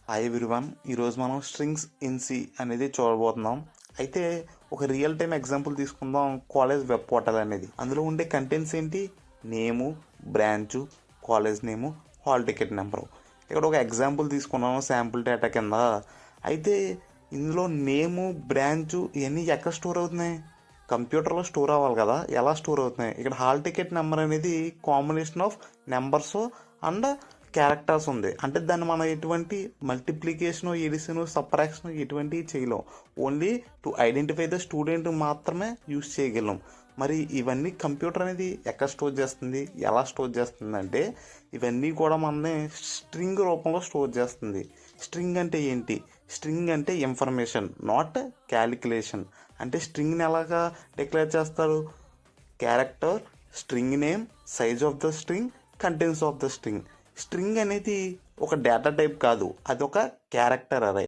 Hi everyone, ఈరోజు మనం strings in C అనేది చూడబోతున్నాం. అయితే ఒక రియల్ టైం ఎగ్జాంపుల్ తీసుకుందాం. కాలేజ్ వెబ్ పోర్టల్ అనేది, అందులో ఉండే కంటెంట్స్ ఏంటి? Name, branch, college name, hall ticket number. ఇక్కడ ఒక ఎగ్జాంపుల్ తీసుకున్నాము శాంపుల్ డేటా కింద. అయితే ఇందులో నేము, బ్రాంచు ఇవన్నీ ఎక్కడ స్టోర్ అవుతున్నాయి? కంప్యూటర్లో స్టోర్ అవ్వాలి కదా. ఎలా స్టోర్ అవుతున్నాయి? ఇక్కడ హాల్ టికెట్ నెంబర్ అనేది combination of numbers and characters ఉంది. అంటే దాన్ని మనం ఎటువంటి మల్టిప్లికేషను, ఎడిషను, సబ్ట్రాక్షను ఎటువంటి చేయలేం. Only to identify the student మాత్రమే యూస్ చేయగలం. మరి ఇవన్నీ కంప్యూటర్ అనేది ఎక్కడ స్టోర్ చేస్తుంది, ఎలా స్టోర్ చేస్తుంది అంటే ఇవన్నీ కూడా మనని స్ట్రింగ్ రూపంలో స్టోర్ చేస్తుంది. స్ట్రింగ్ అంటే ఏంటి? స్ట్రింగ్ అంటే ఇన్ఫర్మేషన్, నాట్ క్యాలిక్యులేషన్. అంటే స్ట్రింగ్ని ఎలాగా డిక్లేర్ చేస్తారు? Character, string name, size of the string, contents of the string. String అనేది ఒక డేటా టైప్ కాదు, అది ఒక క్యారెక్టర్ అరే.